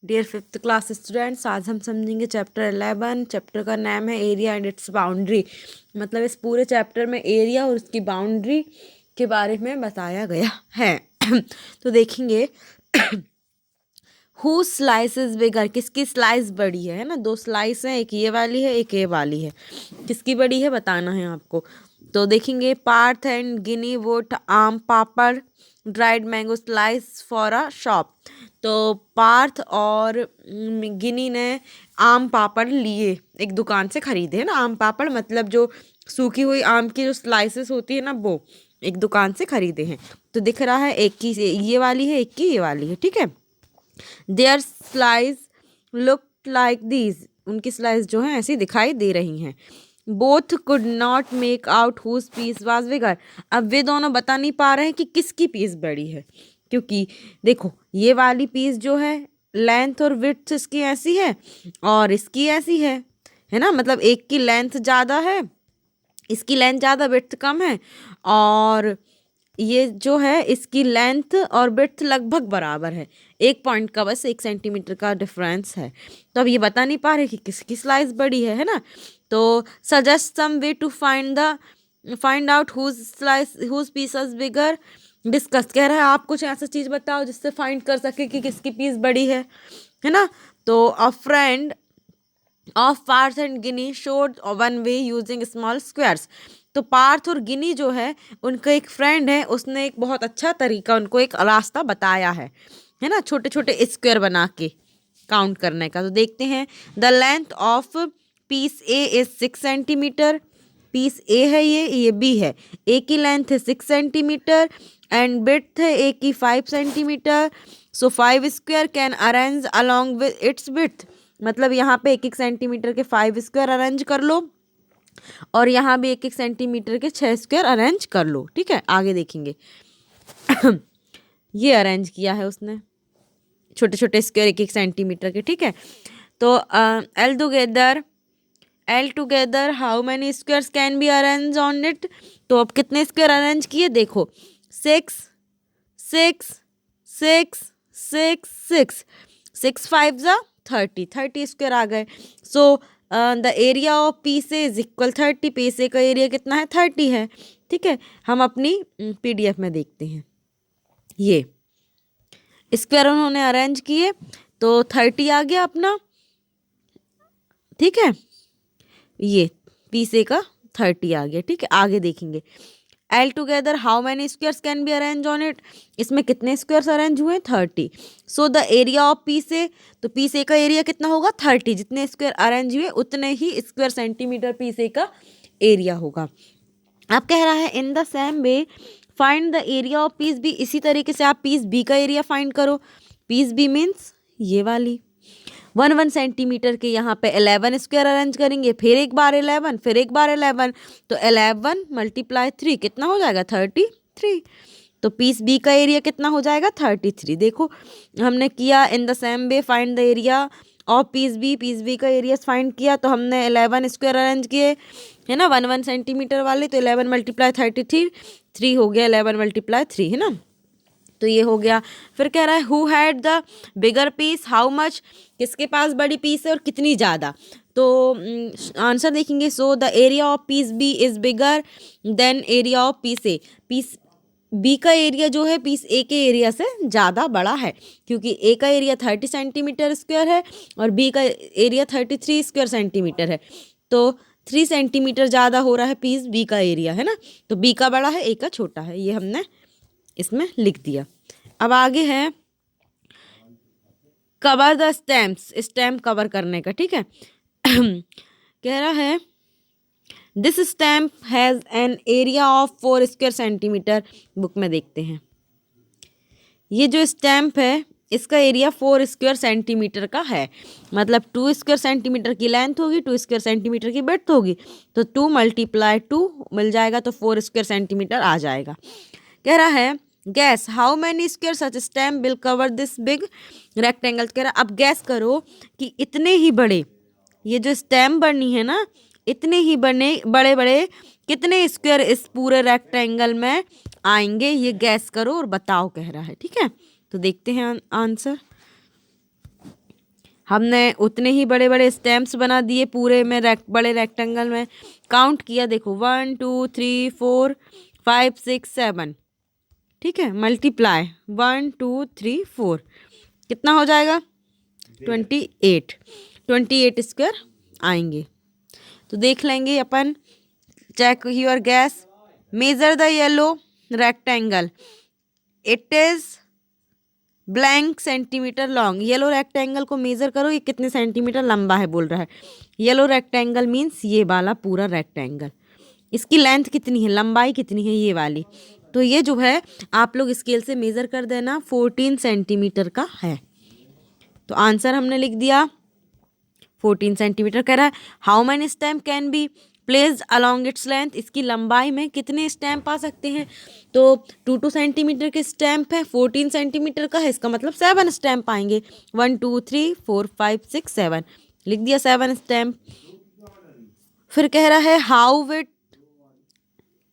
Dear fifth class students, आज हम समझेंगे चैप्टर 11। चैप्टर का नाम है एरिया एंड इट्स बाउंड्री। मतलब इस पूरे चैप्टर में एरिया और उसकी बाउंड्री के बारे में बताया गया है। तो देखेंगे हु स्लाइस इज बिगर, किसकी स्लाइस बड़ी है ना। दो स्लाइस हैं, एक ये वाली है एक ये वाली है। किसकी बड़ी है बताना है आपको। तो देखेंगे पार्थ एंड गिनी वोट aam papad dried mango slice for a shop. तो पार्थ और गिनी ने आम पापड़ लिए, एक दुकान से खरीदे है ना। आम पापड़ मतलब जो सूखी हुई आम की जो स्लाइसेस होती है ना, वो एक दुकान से खरीदे हैं। तो दिख रहा है एक की ये वाली है, एक की ये वाली है, ठीक है। Their slice look like these, उनकी स्लाइस जो है ऐसी दिखाई दे रही हैं। Both could not make out whose piece was bigger, अब वे दोनों बता नहीं पा रहे हैं कि किसकी पीस बड़ी है, क्योंकि देखो ये वाली पीस जो है लेंथ और विड्थ इसकी ऐसी है और इसकी ऐसी है ना। मतलब एक की लेंथ ज़्यादा है, इसकी लेंथ ज़्यादा विड्थ कम है, और ये जो है इसकी लेंथ और विड्थ लगभग बराबर है। एक पॉइंट का बस 1 सेंटीमीटर का डिफरेंस है। तो अब ये बता नहीं पा रहे कि किसकी स्लाइस बड़ी है ना। तो suggest some way to find out whose pieces bigger. Discuss कह रहा है आप कुछ ऐसा चीज़ बताओ जिससे फाइंड कर सके कि किसकी पीस बड़ी है ना। तो a friend of Parth and Gini showed one way using small squares. तो पार्थ और गिनी जो है उनका एक फ्रेंड है, उसने एक बहुत अच्छा तरीका उनको एक रास्ता बताया है ना, छोटे छोटे स्क्वायर बना के काउंट करने का। तो देखते हैं। The length of piece A is 6 centimetre. Piece A है, ये बी है। ए की लेंथ है 6 सेंटीमीटर एंड विड्थ है ए की 5 centimetre. So 5 square can arrange along with its width. मतलब यहाँ पे 1 1 सेंटीमीटर के 5 स्क्वायर अरेंज कर लो और यहाँ भी 1 1 सेंटीमीटर के 6 स्क्वायर अरेंज कर लो, ठीक है। आगे देखेंगे। ये अरेंज किया है उसने, छोटे छोटे स्क्वायर 1 1 सेंटीमीटर के, ठीक है। तो L together how many squares can be arrange on it. तो अब कितने स्क्वायर अरेंज किए देखो, 6 6 6 6 6 6 5 जा 30 स्क्वायर आ गए। सो द एरिया ऑफ पी से इज इक्वल 30। पी से का एरिया कितना है 30 है, ठीक है। हम अपनी पीडीएफ में देखते हैं। ये स्क्वायर उन्होंने अरेंज किए तो 30 आ गया अपना, ठीक है। ये पी से का 30 आ गया, ठीक है। आगे देखेंगे। L together how many squares can be arrange on it. इसमें कितने स्क्वायर्स अरेंज हुए 30। सो द एरिया ऑफ पी से, तो पी से का एरिया कितना होगा 30। जितने स्क्वायर अरेंज हुए उतने ही स्क्वायर सेंटीमीटर पी से का एरिया होगा। अब कह रहा है in the same way find the area of piece B. इसी तरीके से आप पीस बी का एरिया फाइंड करो। पीस बी मीन्स ये वाली 1 1 सेंटीमीटर के यहाँ पे 11 स्क्वायर अरेंज करेंगे, फिर एक बार 11, फिर एक बार 11। तो 11 × 3 कितना हो जाएगा 33। तो पीस बी का एरिया कितना हो जाएगा 33। देखो हमने किया in the same way find the area of piece B का एरिया फाइंड किया। तो हमने 11 स्क्वायर अरेंज किए है ना 1 1 सेंटीमीटर वाले। तो 11 × 33 3 हो गया, 11 × 3 है ना। तो ये हो गया। फिर कह रहा है who had the bigger piece how much, किसके पास बड़ी पीस है और कितनी ज़्यादा। तो आंसर देखेंगे। So the area of piece B is bigger than area of piece A. Piece B का एरिया जो है पीस ए के एरिया से ज़्यादा बड़ा है, क्योंकि ए का एरिया 30 सेंटीमीटर स्क्वायर है और बी का एरिया 33 स्क्वायर सेंटीमीटर है। तो 3 सेंटीमीटर ज़्यादा हो रहा है पीस बी का एरिया, है ना। तो बी का बड़ा है, ए का छोटा है, ये हमने इसमें लिख दिया। अब आगे है cover the stamps, stamp cover करने का, ठीक है। कह रहा है this stamp has an area of 4 square centimetre. Book में देखते हैं। ये जो स्टैम्प है इसका एरिया 4 स्क्वायर सेंटीमीटर का है। मतलब 2 स्क्वायर सेंटीमीटर की लेंथ होगी, 2 स्क्वायर सेंटीमीटर की ब्रेड्थ होगी। तो 2 × 2 मिल जाएगा, तो 4 स्क्वायर सेंटीमीटर आ जाएगा। कह रहा है gas how many square such stamp will cover this big rectangle. कह रहा अब गैस करो कि इतने ही बड़े ये जो स्टैम्प बनी है ना, इतने ही बड़े बड़े कितने स्क्वायर इस पूरे रेक्टेंगल में आएंगे, ये गैस करो और बताओ, कह रहा है, ठीक है। तो देखते हैं आंसर। हमने उतने ही बड़े बड़े स्टैम्प्स बना दिए पूरे में बड़े रेक्टेंगल में। काउंट किया देखो 1 2 3 4 5 6 7, ठीक है। मल्टीप्लाई 1 2 3 4 कितना हो जाएगा 28, 28 स्क्वायर आएंगे। तो देख लेंगे अपन। Check your guess. Measure the yellow rectangle, it is blank centimetre long. Yellow rectangle को मेजर करो, ये कितने सेंटीमीटर लंबा है बोल रहा है। येलो रेक्टेंगल मीन्स ये वाला पूरा रेक्टेंगल। इसकी लेंथ कितनी है, लंबाई कितनी है ये वाली। तो ये जो है आप लोग स्केल से मेजर कर देना, 14 सेंटीमीटर का है। तो आंसर हमने लिख दिया 14 सेंटीमीटर। कह रहा है how many stamp can be placed along its length. इसकी लंबाई में कितने स्टैम्प आ सकते हैं। तो 2 सेंटीमीटर के स्टैम्प है, 14 सेंटीमीटर का है, इसका मतलब 7 स्टैम्प आएंगे। 1 2 3 4 5 6 7 लिख दिया 7 स्टैम्प। फिर कह रहा है how wide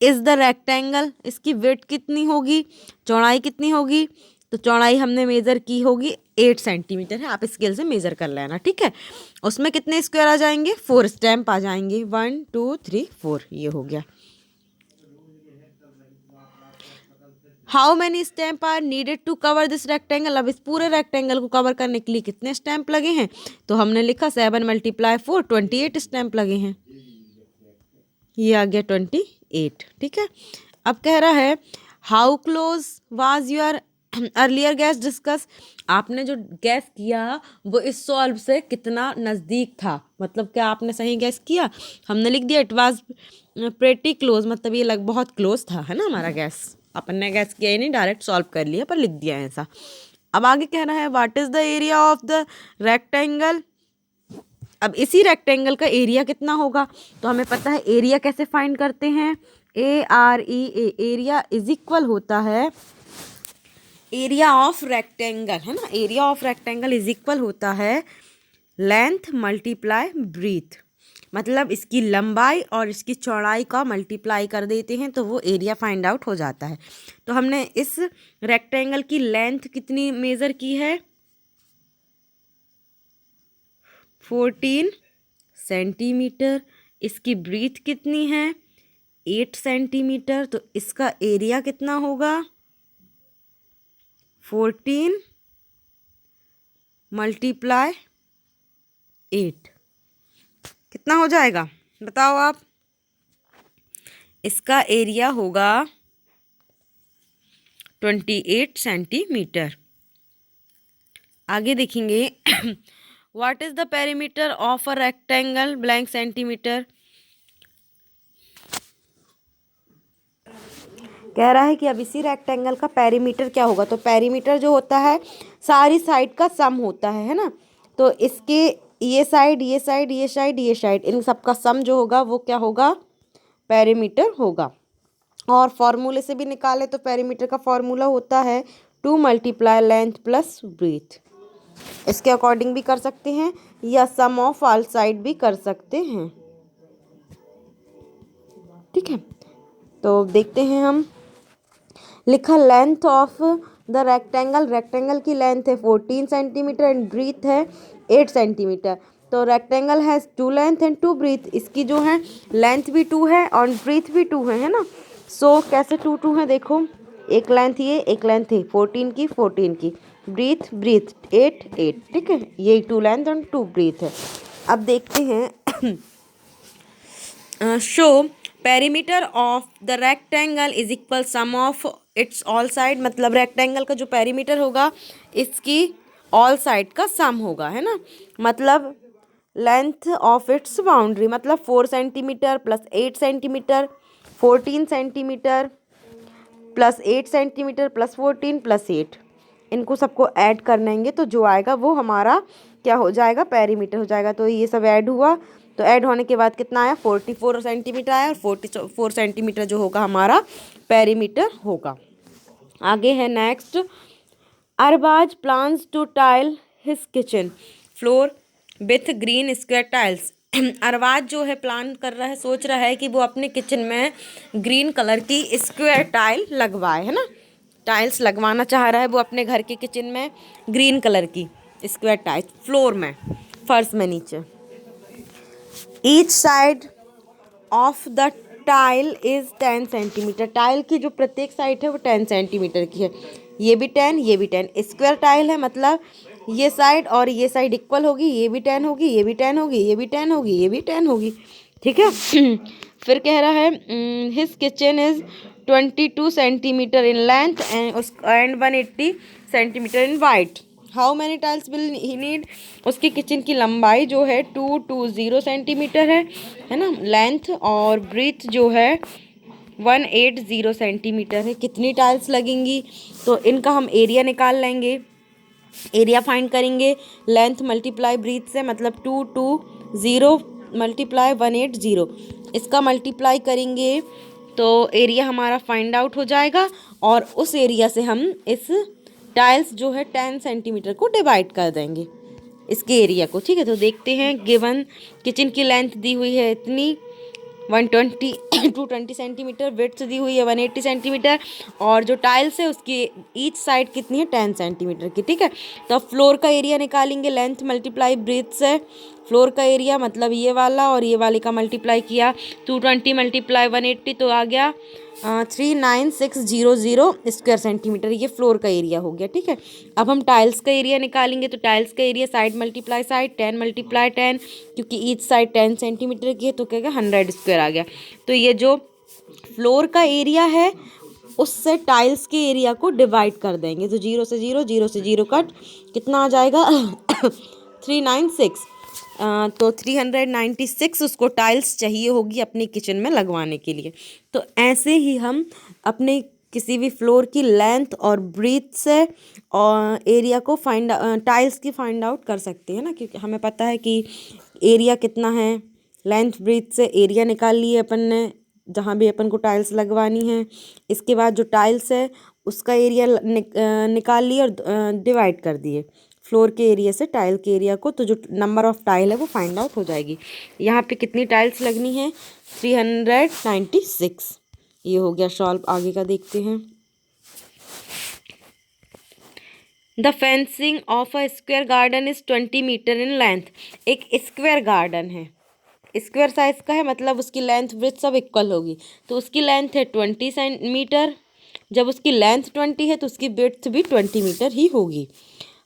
is the rectangle. इसकी विड्थ कितनी होगी, चौड़ाई कितनी होगी। तो चौड़ाई हमने मेज़र की होगी 8 सेंटीमीटर है। आप स्केल से मेज़र कर लेना, ठीक है। उसमें कितने स्क्वायर आ जाएंगे, 4 स्टैम्प आ जाएंगे। 1 2 3 4 ये हो गया। How many stamp are needed to cover this rectangle. अब इस पूरे रेक्टेंगल को कवर करने के लिए कितने स्टैम्प लगे हैं। तो हमने लिखा 7 × 4 28 स्टैम्प लगे हैं। ये आ गया 28, ठीक है। अब कह रहा है how close was your earlier gas discuss. आपने जो गैस किया वो इस सॉल्व से कितना नज़दीक था, मतलब क्या आपने सही गैस किया। हमने लिख दिया इट वाज प्रेटी क्लोज, मतलब ये लग बहुत क्लोज था, है ना हमारा गैस। अपन ने गैस किया ही नहीं, डायरेक्ट सॉल्व कर लिया, पर लिख दिया ऐसा। अब आगे कह रहा है what is the area of the rectangle. अब इसी रेक्टेंगल का एरिया कितना होगा। तो हमें पता है एरिया कैसे फाइंड करते हैं। AREA एरिया इज इक्वल होता है एरिया ऑफ रेक्टेंगल, है ना। Area of rectangle is equal होता है लेंथ मल्टीप्लाई ब्रीथ। मतलब इसकी लंबाई और इसकी चौड़ाई का मल्टीप्लाई कर देते हैं तो वो एरिया फाइंड आउट हो जाता है। तो हमने इस रेक्टेंगल की लेंथ कितनी मेज़र की है 14 सेंटीमीटर। इसकी ब्रीथ कितनी है 8 सेंटीमीटर। तो इसका एरिया कितना होगा 14 × 8 कितना हो जाएगा बताओ आप। इसका एरिया होगा 28 सेंटीमीटर। आगे देखेंगे what is the perimeter of a rectangle blank centimetre. कह रहा है कि अब इसी रेक्टेंगल का पेरीमीटर क्या होगा। तो पेरीमीटर जो होता है सारी साइड का सम होता है ना। तो इसके ये साइड ये साइड ये साइड ये साइड इन सब का सम जो होगा वो क्या होगा पेरीमीटर होगा। और फॉर्मूले से भी निकाले तो पेरीमीटर का फॉर्मूला होता है 2 × लेंथ प्लस ब्रीथ। इसके अकॉर्डिंग भी कर सकते हैं या सम ऑफ ऑल साइड भी कर सकते हैं, ठीक है। तो देखते हैं हम। लिखा length of the rectangle, rectangle की लेंथ है 14 सेंटीमीटर एंड ब्रीथ है 8 सेंटीमीटर। तो rectangle has 2 length and 2 breadth. इसकी जो है लेंथ भी 2 है और ब्रीथ भी 2 है ना। सो कैसे 2 2 है देखो, एक लेंथ ये एक लेंथ है 14 की 14 की, ब्रीथ ब्रीथ 8 8, ठीक है। यही 2 लेंथ और 2 ब्रीथ है। अब देखते हैं show perimeter of the rectangle is equal some of its all side. मतलब रेक्टेंगल का जो पेरीमीटर होगा इसकी ऑल साइड का सम होगा, है ना। मतलब लेंथ ऑफ इट्स बाउंड्री, मतलब 4 centimetre plus 8 centimetre 14 centimetre plus 8 centimetre plus 14 plus 8, इनको सबको ऐड कर लेंगे तो जो आएगा वो हमारा क्या हो जाएगा पेरीमीटर हो जाएगा। तो ये सब ऐड हुआ, तो ऐड होने के बाद कितना आया 44 सेंटीमीटर आया और 44 सेंटीमीटर जो होगा हमारा पेरीमीटर होगा। आगे है next. Arbaz plans to tile his kitchen floor with green square tiles. Arbaz जो है प्लान कर रहा है, सोच रहा है कि वो अपने किचन में ग्रीन कलर की स्क्वायर टाइल लगवाए, है ना। टाइल्स लगवाना चाह रहा है वो अपने घर के किचन में ग्रीन कलर की स्क्वायर टाइल्स फ्लोर में, फर्श में नीचे। Each side of the tile is 10 centimetre. Tile की जो प्रत्येक साइड है वो 10 सेंटीमीटर की है। ये भी 10, ये भी 10। स्क्वायर टाइल है मतलब ये साइड और ये साइड इक्वल होगी, ये भी 10 होगी, ये भी 10 होगी, ये भी 10 होगी, ये भी 10 होगी, ठीक है। फिर कह रहा है his kitchen is 22 centimetre in length and 180 centimetre in wide. How many tiles will he need. उसकी किचन की लंबाई जो है 220 सेंटीमीटर है ना, लेंथ और ब्रीथ जो है 180 सेंटीमीटर है। कितनी टाइल्स लगेंगी, तो इनका हम एरिया निकाल लेंगे। एरिया फाइंड करेंगे लेंथ मल्टीप्लाई ब्रीथ से, मतलब 220 मल्टीप्लाई 180, इसका मल्टीप्लाई करेंगे तो एरिया हमारा फाइंड आउट हो जाएगा। और उस एरिया से हम इस टाइल्स जो है 10 सेंटीमीटर को डिवाइड कर देंगे, इसके एरिया को, ठीक है। तो देखते हैं गिवन किचन की लेंथ दी हुई है इतनी 220 सेंटीमीटर, विड्थ दी हुई है 180 सेंटीमीटर, और जो टाइल्स है उसकी ईच साइड कितनी है 10 सेंटीमीटर की, ठीक है। तो अब फ्लोर का एरिया निकालेंगे लेंथ मल्टीप्लाई ब्रीथ से। फ्लोर का एरिया मतलब ये वाला और ये वाले का मल्टीप्लाई किया, 220 मल्टीप्लाई 180 तो आ गया 39600 स्क्वायर सेंटीमीटर। ये फ्लोर का एरिया हो गया, ठीक है। अब हम टाइल्स का एरिया निकालेंगे, तो टाइल्स का area side multiply side 10 multiply 10, क्योंकि ईच साइड 10 सेंटीमीटर की है तो क्या 100 स्क्वायर आ गया। तो ये जो फ्लोर का एरिया है उससे टाइल्स के एरिया को डिवाइड कर देंगे, तो 0 से 0, 0 से 0 कट, कितना आ जाएगा 396। तो 396 उसको टाइल्स चाहिए होगी अपनी किचन में लगवाने के लिए। तो ऐसे ही हम अपने किसी भी फ्लोर की लेंथ और ब्रीथ से और एरिया को टाइल्स की फाइंड आउट कर सकते हैं ना, क्योंकि हमें पता है कि एरिया कितना है। लेंथ ब्रीथ से एरिया निकाल लिए अपन ने जहाँ भी अपन को टाइल्स लगवानी है। इसके बाद जो टाइल्स है उसका एरिया निकाल लिए और डिवाइड कर दिए फ्लोर के एरिया से टाइल के एरिया को, तो जो नंबर ऑफ टाइल है वो फाइंड आउट हो जाएगी। यहाँ पे कितनी टाइल्स लगनी है 396। ये हो गया सॉल्व। आगे का देखते हैं। The fencing of a square garden is 20 metre in length. एक स्क्वायर गार्डन है, स्क्वायर साइज का है, मतलब उसकी लेंथ ब्रेथ सब इक्वल होगी। तो उसकी लेंथ है 20 मीटर। जब उसकी लेंथ 20 है तो उसकी ब्रेथ भी 20 मीटर ही होगी।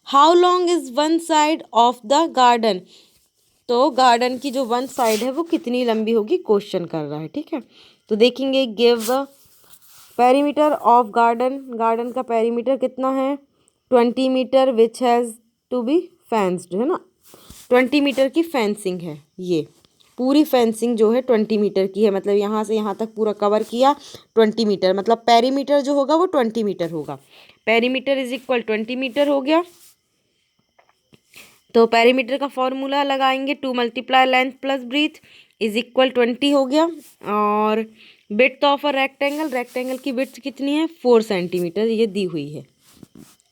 How long is one side of the garden. तो गार्डन की जो वन साइड है वो कितनी लंबी होगी, क्वेश्चन कर रहा है, ठीक है। तो देखेंगे give the perimeter of garden. Garden का पेरीमीटर कितना है 20 metre which has to be fenced, है ना। 20 मीटर की फेंसिंग है, ये पूरी फेंसिंग जो है 20 मीटर की है, मतलब यहाँ से यहाँ तक पूरा कवर किया 20 मीटर, मतलब पेरीमीटर जो होगा वो 20 मीटर होगा। पेरीमीटर इज इक्वल 20 मीटर हो गया। तो पेरीमीटर का फॉर्मूला लगाएंगे 2 multiply length plus breadth is equal 20 हो गया। और width of a rectangle, rectangle की विड्थ कितनी है 4 सेंटीमीटर, ये दी हुई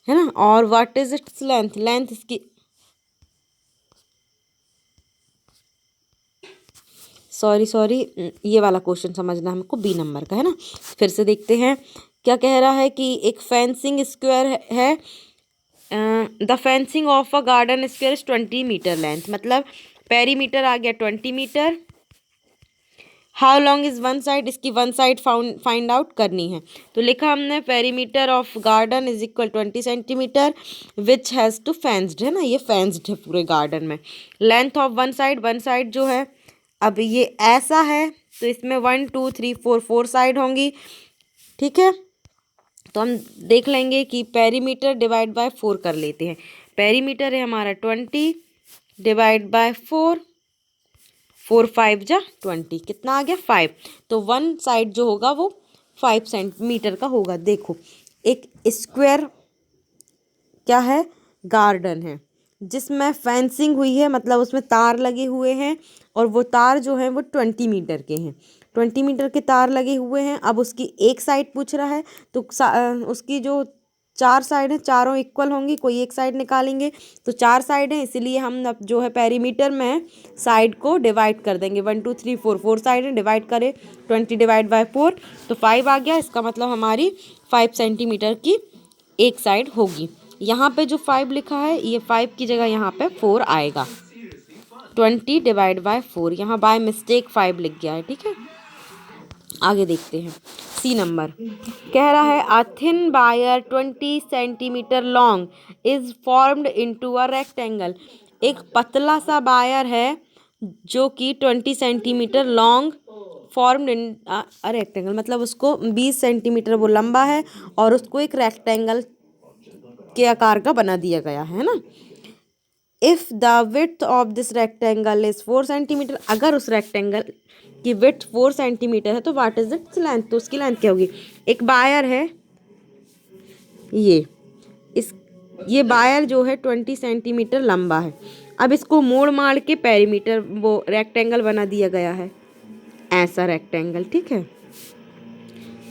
है ना। और what is its length, length इसकी सॉरी ये वाला क्वेश्चन समझना हमको, बी नंबर का है ना। फिर से देखते हैं क्या कह रहा है कि एक फेंसिंग स्क्वायर है। The fencing of a garden square is 20 metre length, मतलब पेरीमीटर आ गया 20 metre. How long is one side, इसकी वन साइड फाइंड आउट करनी है। तो लिखा हमने perimeter of garden is equal 20 centimetre which has to fenced, है ना, ये फेंस्ड है पूरे गार्डन में। लेंथ ऑफ वन साइड जो है, अब ये ऐसा है तो इसमें 1 2 3 4 साइड होंगी, ठीक है। तो हम देख लेंगे कि पेरीमीटर डिवाइड बाय 4 कर लेते हैं। पेरीमीटर है हमारा 20 डिवाइड बाय 4, 4 5 जा 20, कितना आ गया 5। तो वन साइड जो होगा वो 5 सेंटीमीटर का होगा। देखो एक स्क्वायर क्या है, गार्डन है जिसमें फेंसिंग हुई है, मतलब उसमें तार लगे हुए हैं, और वो तार जो हैं वो 20 मीटर के हैं। 20 मीटर के तार लगे हुए हैं। अब उसकी एक साइड पूछ रहा है, तो उसकी जो 4 साइड हैं चारों इक्वल होंगी, कोई एक साइड निकालेंगे। तो 4 साइड हैं, इसीलिए हम अब जो है पेरीमीटर में साइड को डिवाइड कर देंगे। 1 2 3 4 साइड हैं, डिवाइड करें 20 डिवाइड बाय 4 तो 5 आ गया। इसका मतलब हमारी 5 सेंटीमीटर की एक साइड होगी। यहाँ पे जो 5 लिखा है ये 5 की जगह यहाँ पे 4 आएगा। 20 डिवाइड बाय 4, यहाँ बाय मिस्टेक 5 लिख गया है, ठीक है। आगे देखते हैं सी नंबर। कह रहा है a thin wire 20 centimetre long is formed into a rectangle. एक पतला सा वायर है जो कि 20 centimetre long formed in a rectangle, मतलब उसको 20 सेंटीमीटर वो लंबा है और उसको एक रेक्टेंगल के आकार का बना दिया गया है ना। If the width of this rectangle is 4 centimetre, अगर उस रेक्टेंगल की विड्थ 4 सेंटीमीटर है तो व्हाट इज इट्स लेंथ, तो उसकी लेंथ क्या होगी। एक वायर है ये वायर जो है 20 सेंटीमीटर लंबा है। अब इसको मोड़ माड़ के पेरीमीटर वो रेक्टेंगल बना दिया गया है, ऐसा रेक्टेंगल, ठीक है,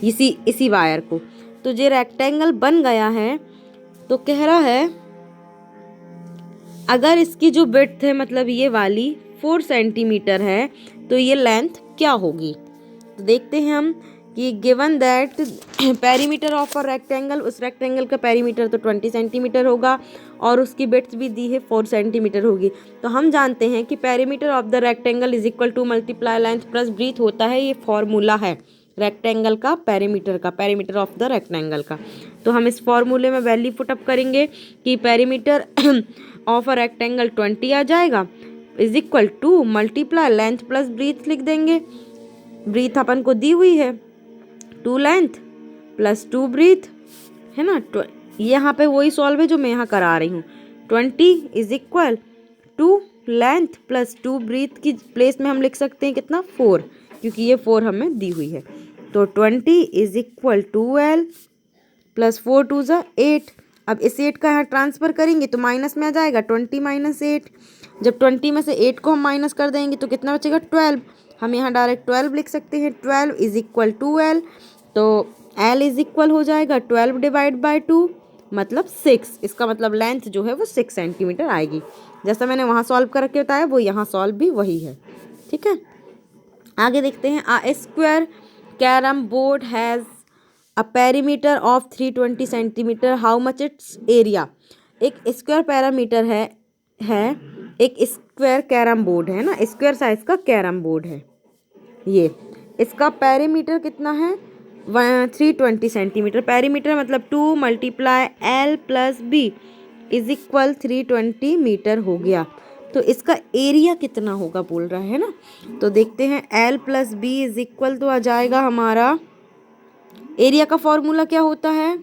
इसी वायर को। तो ये रेक्टेंगल बन गया है। तो कह रहा है अगर इसकी जो विड्थ है मतलब ये वाली 4 सेंटीमीटर है तो ये लेंथ क्या होगी। तो देखते हैं हम कि given that perimeter of a rectangle, उस रेक्टेंगल का पेरीमीटर तो 20 सेंटीमीटर होगा और उसकी विड्थ भी दी है 4 सेंटीमीटर होगी। तो हम जानते हैं कि perimeter of the rectangle is equal to multiply length plus breadth होता है, ये फॉर्मूला है रेक्टेंगल का, पेरीमीटर ऑफ द रेक्टेंगल का। तो हम इस फॉर्मूले में वैल्यू पुट अप करेंगे कि पेरीमीटर ऑफ अ रेक्टेंगल 20 आ जाएगा is equal to multiply length plus breadth लिख देंगे। ब्रीथ अपन को दी हुई है 2 लेंथ प्लस 2 ब्रीथ है ना। यहाँ पे वही सॉल्व है जो मैं यहाँ करा रही हूँ। 20 is equal to length plus 2 breadth की प्लेस में हम लिख सकते हैं कितना 4, क्योंकि ये 4 हमें दी हुई है। तो 20 is equal to L plus 4 two is 8। अब इस 8 का यहाँ ट्रांसफ़र करेंगे तो माइनस में आ जाएगा 20 माइनस 8। जब 20 में से 8 को हम माइनस कर देंगे तो कितना बचेगा 12। हम यहाँ डायरेक्ट 12 लिख सकते हैं। 12 इज इक्वल टू एल, तो एल इज इक्वल हो जाएगा 12 डिवाइड बाई 2 मतलब 6। इसका मतलब लेंथ जो है वो 6 सेंटीमीटर आएगी। जैसा मैंने वहाँ सॉल्व करके बताया वो यहाँ सॉल्व भी वही है, ठीक है। आगे देखते हैं a square carrom board has a perimeter of 320 centimetre, how much it's area. एक स्क्वायर पैरामीटर है एक स्क्वायर कैरम बोर्ड है ना, स्क्वायर साइज का कैरम बोर्ड है ये। इसका पेरीमीटर कितना है 320 सेंटीमीटर। पेरीमीटर मतलब 2 multiply L plus B is equal 320 metre हो गया। तो इसका एरिया कितना होगा बोल रहा है ना। तो देखते हैं L plus B is equal तो आ जाएगा हमारा, एरिया का फॉर्मूला क्या होता है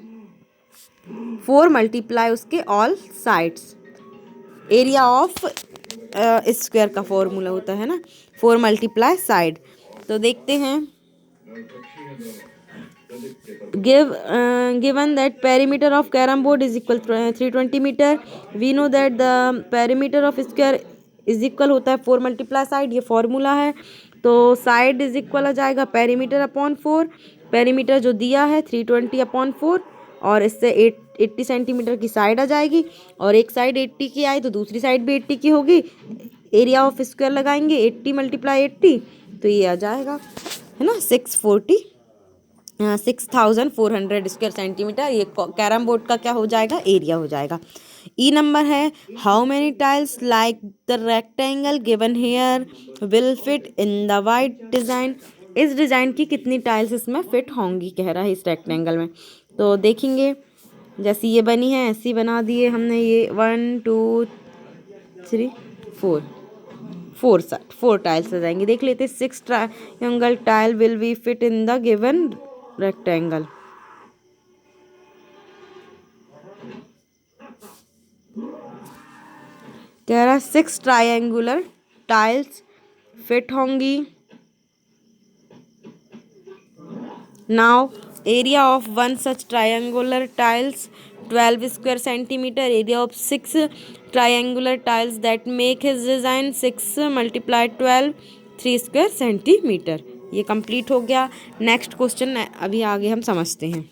4 मल्टीप्लाई उसके all sides. Area of square का फॉर्मूला होता है ना 4 मल्टीप्लाई साइड। तो देखते हैं given that perimeter of carom board is equal to 320 metre, we know that the perimeter of square is equal होता है 4 मल्टीप्लाई साइड, ये फॉर्मूला है। तो साइड इज इक्वल आ जाएगा पेरीमीटर अपॉन 4, पेरीमीटर जो दिया है 320 अपॉन 4 और इससे 80 सेंटीमीटर की साइड आ जाएगी और एक साइड 80 की आई तो दूसरी साइड भी 80 की होगी। एरिया ऑफ स्क्वायर लगाएंगे 80 मल्टीप्लाई 80 तो ये आ जाएगा है ना 6400 स्क्वायर सेंटीमीटर। ये कैरम बोर्ड का क्या हो जाएगा एरिया हो जाएगा। ई नंबर है how many tiles like the rectangle given here will fit in the white design. इस डिज़ाइन की कितनी टाइल्स इसमें फिट होंगी कह रहा है इस रेक्टेंगल में। तो देखेंगे जैसी ये बनी है ऐसी बना दिए हमने, ये 1 2 3 4 टाइल्स आ जाएंगे। देख लेते 6 triangle tile will be fit in the given rectangle. कह रहा 6 ट्रायंगुलर टाइल्स फिट होंगी। Now area of 1 such triangular tiles 12 square centimetre. Area of 6 triangular tiles that make his design 6 multiply 12 3 square centimetre. ये complete हो गया। Next question अभी आगे हम समझते हैं।